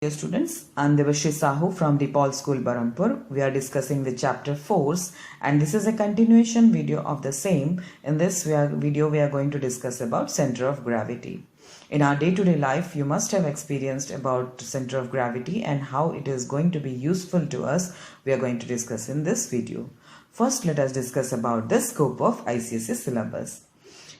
Dear students, I'm Devashri Sahu from the Paul School Barampur. We are discussing the chapter Force, and this is a continuation video of the same. In this video we are going to discuss about center of gravity. In our day-to-day life, you must have experienced about center of gravity and how it is going to be useful to us. We are going to discuss in this video. First, let us discuss about the scope of ICSE syllabus.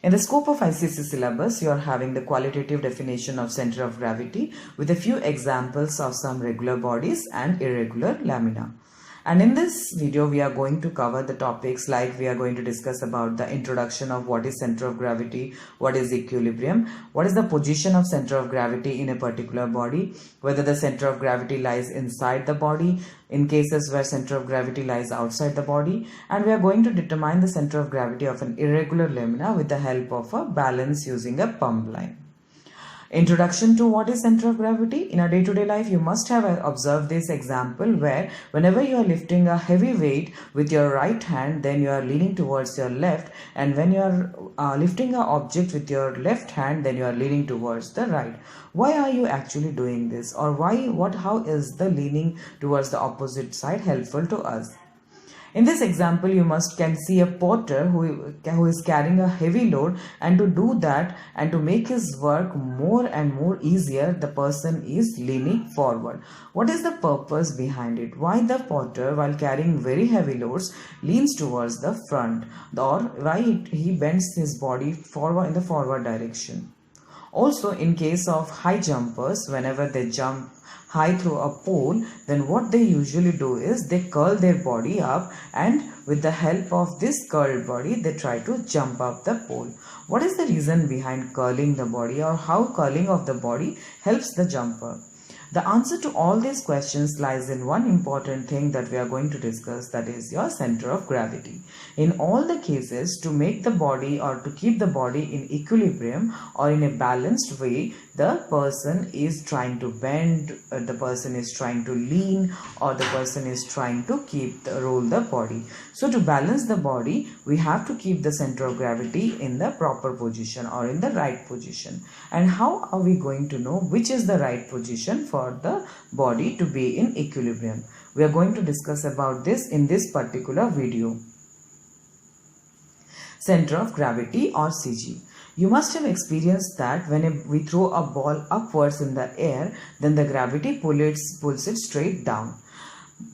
In the scope of ICSE syllabus, you are having the qualitative definition of center of gravity with a few examples of some regular bodies and irregular lamina. And in this video, we are going to cover the topics like we are going to discuss about the introduction of what is center of gravity, what is equilibrium, what is the position of center of gravity in a particular body, whether the center of gravity lies inside the body, in cases where center of gravity lies outside the body, and we are going to determine the center of gravity of an irregular lamina with the help of a balance using a pump line. Introduction to what is center of gravity. In a day-to-day life, you must have observed this example where whenever you are lifting a heavy weight with your right hand, then you are leaning towards your left, and when you are lifting an object with your left hand, then you are leaning towards the right. Why are you actually doing this, or how is the leaning towards the opposite side helpful to us? In this example, you can see a porter who is carrying a heavy load, and to do that and to make his work more and more easier, the person is leaning forward. What is the purpose behind it? Why the porter, while carrying very heavy loads, leans towards the front, or why he bends his body forward in the forward direction? Also, in case of high jumpers, whenever they jump high through a pole, then what they usually do is they curl their body up, and with the help of this curled body they try to jump up the pole. What is the reason behind curling the body, or how curling of the body helps the jumper? The answer to all these questions lies in one important thing that we are going to discuss, that is your center of gravity. In all the cases, to make the body or to keep the body in equilibrium or in a balanced way, the person is trying to bend, the person is trying to lean, or the person is trying to roll the body. So to balance the body, we have to keep the center of gravity in the proper position or in the right position. And how are we going to know which is the right position for the body to be in equilibrium? We are going to discuss about this in this particular video. Center of gravity, or CG. You must have experienced that when we throw a ball upwards in the air, then the gravity pulls it straight down.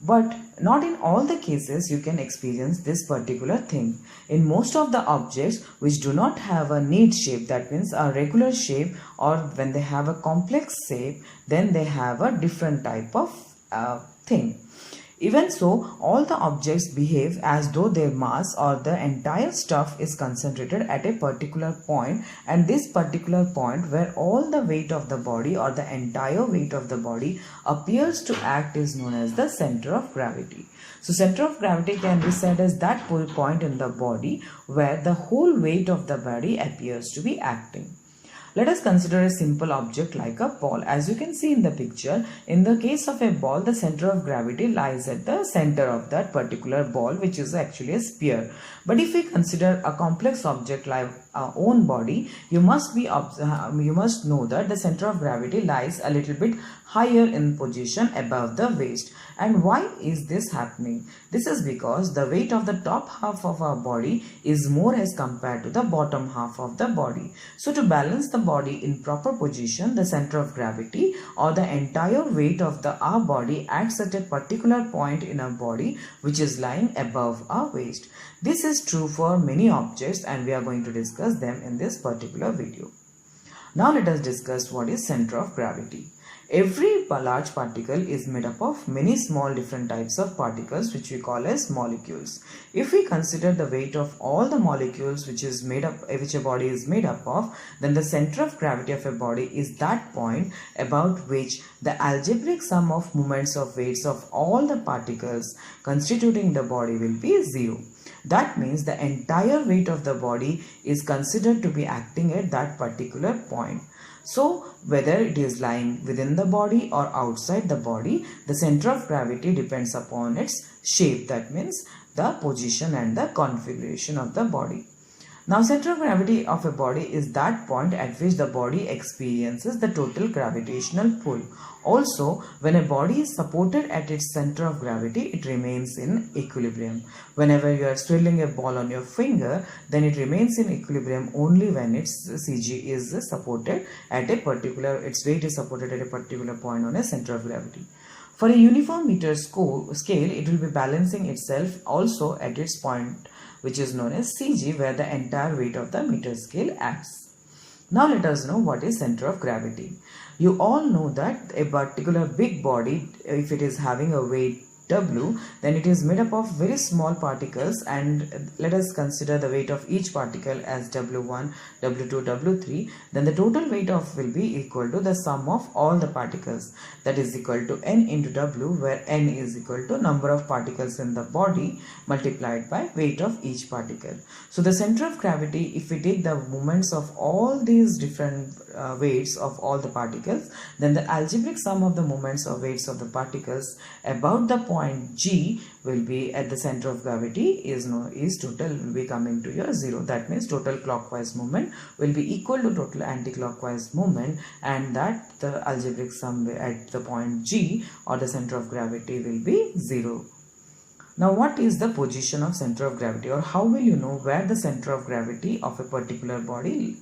But not in all the cases you can experience this particular thing. In most of the objects which do not have a neat shape, that means a regular shape, or when they have a complex shape, then they have a different type of thing. Even so, all the objects behave as though their mass or the entire stuff is concentrated at a particular point, and this particular point where all the weight of the body or the entire weight of the body appears to act is known as the center of gravity. So center of gravity can be said as that point in the body where the whole weight of the body appears to be acting. Let us consider a simple object like a ball. As you can see in the picture, in the case of a ball, the center of gravity lies at the center of that particular ball, which is actually a sphere. But if we consider a complex object like our own body, you must know that the center of gravity lies a little bit higher in position above the waist. And why is this happening? This is because the weight of the top half of our body is more as compared to the bottom half of the body. So to balance the body in proper position, the center of gravity or the entire weight of our body acts at a particular point in our body which is lying above our waist. This is true for many objects, and we are going to discuss them in this particular video. Now let us discuss what is center of gravity. Every large particle is made up of many small different types of particles which we call as molecules. If we consider the weight of all the molecules which a body is made up of, then the center of gravity of a body is that point about which the algebraic sum of moments of weights of all the particles constituting the body will be 0. That means the entire weight of the body is considered to be acting at that particular point. So whether it is lying within the body or outside the body, the center of gravity depends upon its shape, that means the position and the configuration of the body. Now, center of gravity of a body is that point at which the body experiences the total gravitational pull. Also, when a body is supported at its center of gravity, it remains in equilibrium. Whenever you are swirling a ball on your finger, then it remains in equilibrium only when its CG is supported at a particular, its weight is supported at a particular point on a center of gravity. For a uniform meter scale, it will be balancing itself also at its point, which is known as CG, where the entire weight of the meter scale acts. Now let us know what is center of gravity. You all know that a particular big body, if it is having a weight W, then it is made up of very small particles, and let us consider the weight of each particle as W1, W2, W3. Then the total weight of will be equal to the sum of all the particles, that is equal to N into W, where N is equal to number of particles in the body multiplied by weight of each particle. So the center of gravity, if we take the moments of all these different weights of all the particles, then the algebraic sum of the moments or weights of the particles about the point G will be at the center of gravity is total will be coming to your 0. That means total clockwise movement will be equal to total anti-clockwise movement, and that the algebraic sum at the point G or the center of gravity will be 0. Now, what is the position of center of gravity, or how will you know where the center of gravity of a particular body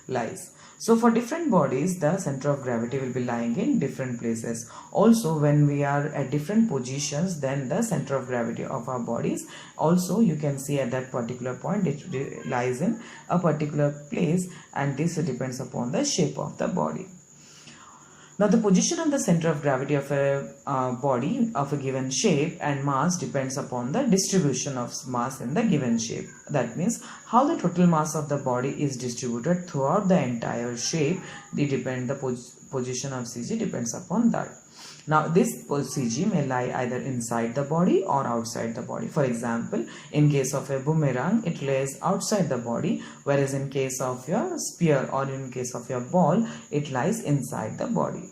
lies? So for different bodies, the center of gravity will be lying in different places. Also, when we are at different positions, then the center of gravity of our bodies also you can see at that particular point it lies in a particular place, and this depends upon the shape of the body. Now, the position of the center of gravity of a body of a given shape and mass depends upon the distribution of mass in the given shape. That means how the total mass of the body is distributed throughout the entire shape. The position of CG depends upon that. Now, this CG may lie either inside the body or outside the body. For example, in case of a boomerang, it lays outside the body, whereas in case of your spear or in case of your ball, it lies inside the body.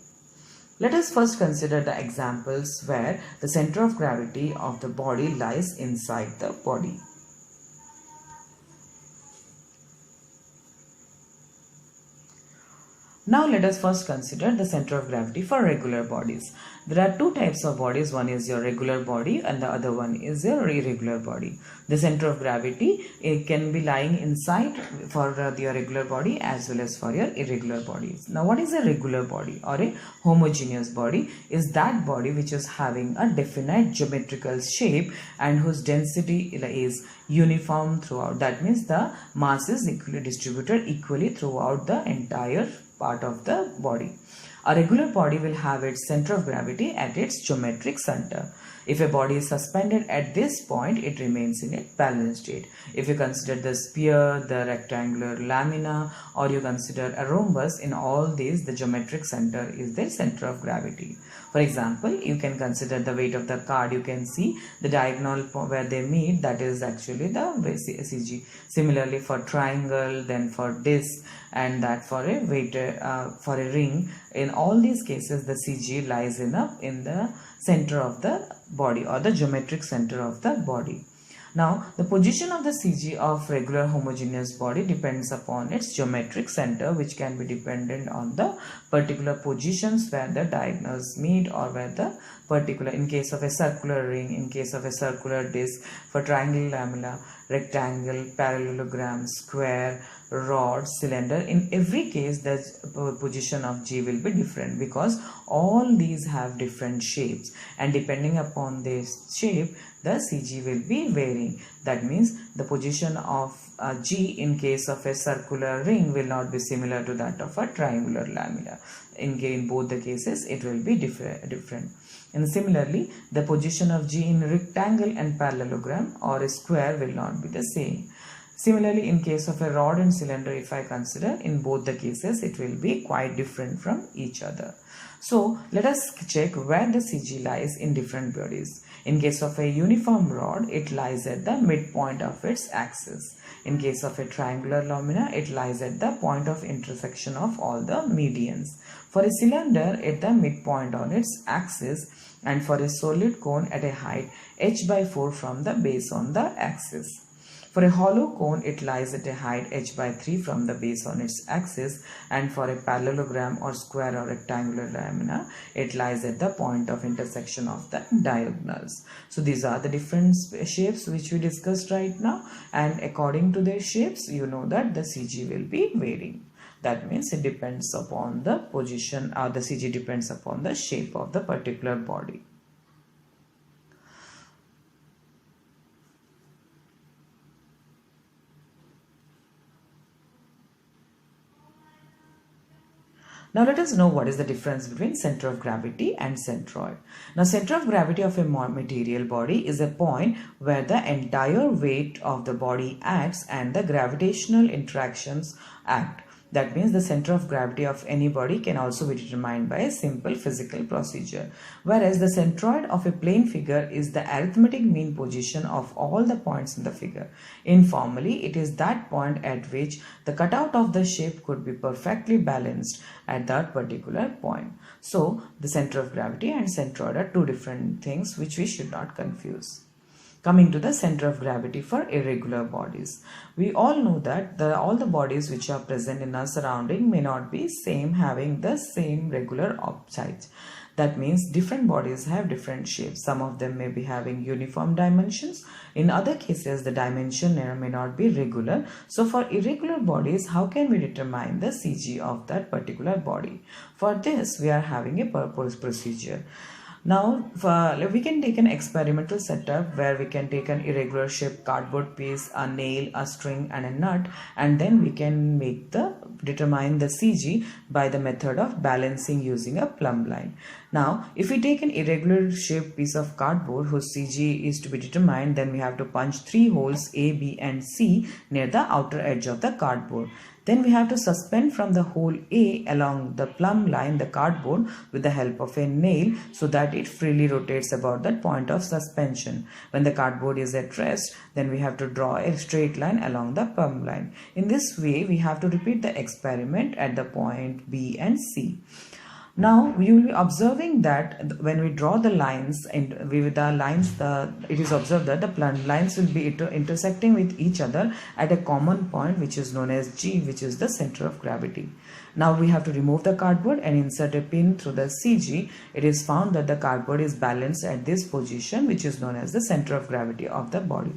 Let us first consider the examples where the center of gravity of the body lies inside the body. Now let us first consider the center of gravity for regular bodies. There are two types of bodies. One is your regular body and the other one is your irregular body. The center of gravity can be lying inside for your regular body as well as for your irregular bodies. Now, what is a regular body or a homogeneous body? Is that body which is having a definite geometrical shape and whose density is uniform throughout. That means the mass is equally distributed equally throughout the entire part of the body. A regular body will have its center of gravity at its geometric center. If a body is suspended at this point, it remains in a balanced state. If you consider the sphere, the rectangular lamina, or you consider a rhombus, in all these the geometric center is the center of gravity. For example, you can consider the weight of the card. You can see the diagonal where they meet, that is actually the CG. Similarly for triangle, then for disc, and that for a weight for a ring. In all these cases, the CG lies in the center of the body or the geometric center of the body. Now, the position of the CG of regular homogeneous body depends upon its geometric center, which can be dependent on the particular positions where the diagonals meet, or where the particular, in case of a circular ring, in case of a circular disc, for triangle lamella, rectangle, parallelogram, square, rod, cylinder. In every case, the position of G will be different because all these have different shapes, and depending upon this shape, the CG will be varying. That means the position of G in case of a circular ring will not be similar to that of a triangular lamina. In both the cases, it will be different. And similarly, the position of G in rectangle and parallelogram or a square will not be the same. Similarly, in case of a rod and cylinder, if I consider, in both the cases, it will be quite different from each other. So, let us check where the CG lies in different bodies. In case of a uniform rod, it lies at the midpoint of its axis. In case of a triangular lamina, it lies at the point of intersection of all the medians. For a cylinder, at the midpoint on its axis, and for a solid cone at a height h/4 from the base on the axis. For a hollow cone, it lies at a height h by 3 from the base on its axis, and for a parallelogram or square or rectangular lamina, it lies at the point of intersection of the diagonals. So these are the different shapes which we discussed right now, and according to their shapes, you know that the CG will be varying. That means it depends upon the position, or the CG depends upon the shape of the particular body. Now let us know what is the difference between center of gravity and centroid. Now center of gravity of a material body is a point where the entire weight of the body acts and the gravitational interactions act. That means the center of gravity of any body can also be determined by a simple physical procedure. Whereas the centroid of a plane figure is the arithmetic mean position of all the points in the figure. Informally, it is that point at which the cutout of the shape could be perfectly balanced at that particular point. So, the center of gravity and centroid are two different things which we should not confuse. Coming to the center of gravity for irregular bodies. We all know that all the bodies which are present in our surrounding may not be same, having the same regular size. That means different bodies have different shapes. Some of them may be having uniform dimensions. In other cases, the dimension may not be regular. So for irregular bodies, how can we determine the CG of that particular body? For this, we are having a purpose procedure. Now, we can take an experimental setup where we can take an irregular shaped cardboard piece, a nail, a string and a nut, and then we can determine the CG by the method of balancing using a plumb line. Now, if we take an irregular shaped piece of cardboard whose CG is to be determined, then we have to punch 3 holes A, B and C near the outer edge of the cardboard. Then we have to suspend from the hole A along the plumb line the cardboard with the help of a nail so that it freely rotates about that point of suspension. When the cardboard is at rest, then we have to draw a straight line along the plumb line. In this way, we have to repeat the experiment at the point B and C. Now we will be observing that when we draw the lines and it is observed that the plumb lines will be intersecting with each other at a common point which is known as G, which is the center of gravity. Now we have to remove the cardboard and insert a pin through the CG. It is found that the cardboard is balanced at this position, which is known as the center of gravity of the body.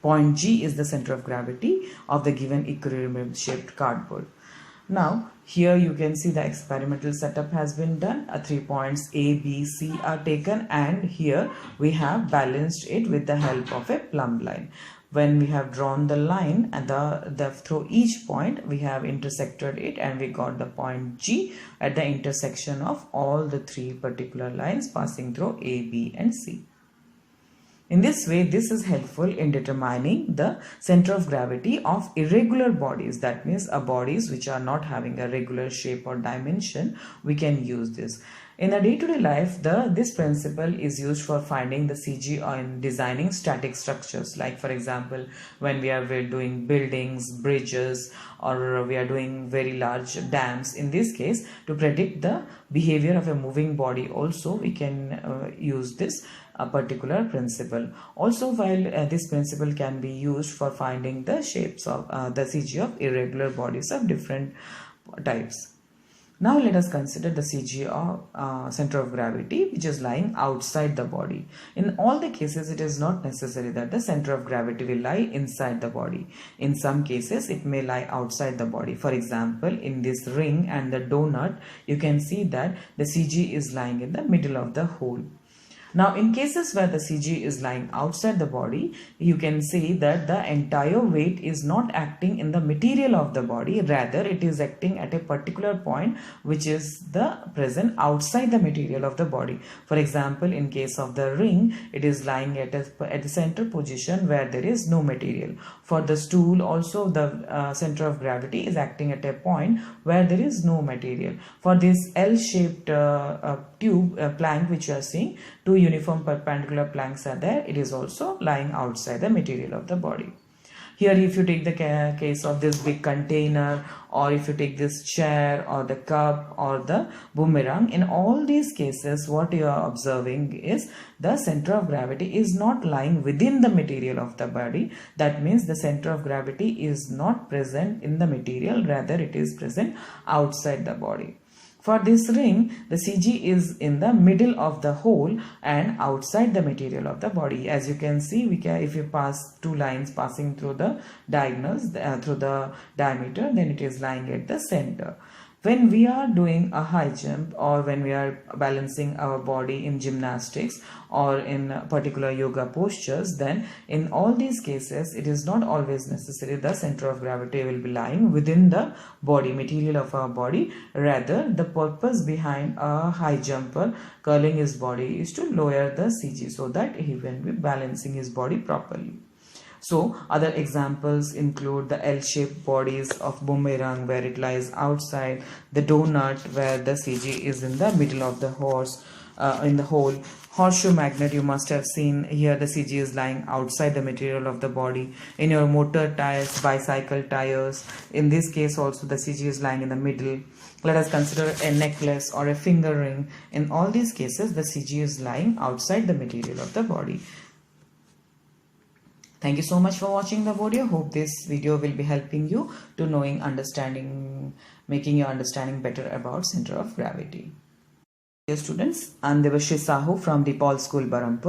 Point G is the center of gravity of the given equilibrium shaped cardboard. Now here you can see the experimental setup has been done. 3 points A, B, C are taken, and here we have balanced it with the help of a plumb line. When we have drawn the line and through each point we have intersected it, and we got the point G at the intersection of all the 3 particular lines passing through A, B and C. In this way, this is helpful in determining the center of gravity of irregular bodies. That means bodies which are not having a regular shape or dimension, we can use this. In a day-to-day life, this principle is used for finding the CG on designing static structures. Like for example, when we are doing buildings, bridges, or we are doing very large dams. In this case, to predict the behavior of a moving body also, we can use this particular principle. Also, while this principle can be used for finding the shapes of the CG of irregular bodies of different types. Now let us consider the CG of center of gravity, which is lying outside the body. In all the cases, it is not necessary that the center of gravity will lie inside the body. In some cases, it may lie outside the body. For example, in this ring and the donut, you can see that the CG is lying in the middle of the hole. Now, in cases where the CG is lying outside the body, you can see that the entire weight is not acting in the material of the body, rather it is acting at a particular point which is present outside the material of the body. For example, in case of the ring, it is lying at the center position where there is no material. For the stool also, the center of gravity is acting at a point where there is no material. For this L-shaped plank which you are seeing, 2 uniform perpendicular planks are there. It is also lying outside the material of the body. Here if you take the case of this big container, or if you take this chair or the cup or the boomerang, in all these cases what you are observing is the center of gravity is not lying within the material of the body. That means the center of gravity is not present in the material, rather it is present outside the body. For this ring, the CG is in the middle of the hole and outside the material of the body. As you can see, if you pass two lines passing through the diagonals, through the diameter, then it is lying at the center. When we are doing a high jump, or when we are balancing our body in gymnastics or in particular yoga postures, then in all these cases it is not always necessary the center of gravity will be lying within the body material of our body. Rather, the purpose behind a high jumper curling his body is to lower the CG so that he will be balancing his body properly. So other examples include the L-shaped bodies of boomerang where it lies outside, the donut where the CG is in the middle of the in the hole. Horseshoe magnet, you must have seen here the CG is lying outside the material of the body. In your motor tires, bicycle tires, in this case also the CG is lying in the middle. Let us consider a necklace or a finger ring. In all these cases the CG is lying outside the material of the body. Thank you so much for watching the video. Hope this video will be helping you to making your understanding better about center of gravity. Dear students, I'm Devashri Sahu from the Paul School, Berhampur.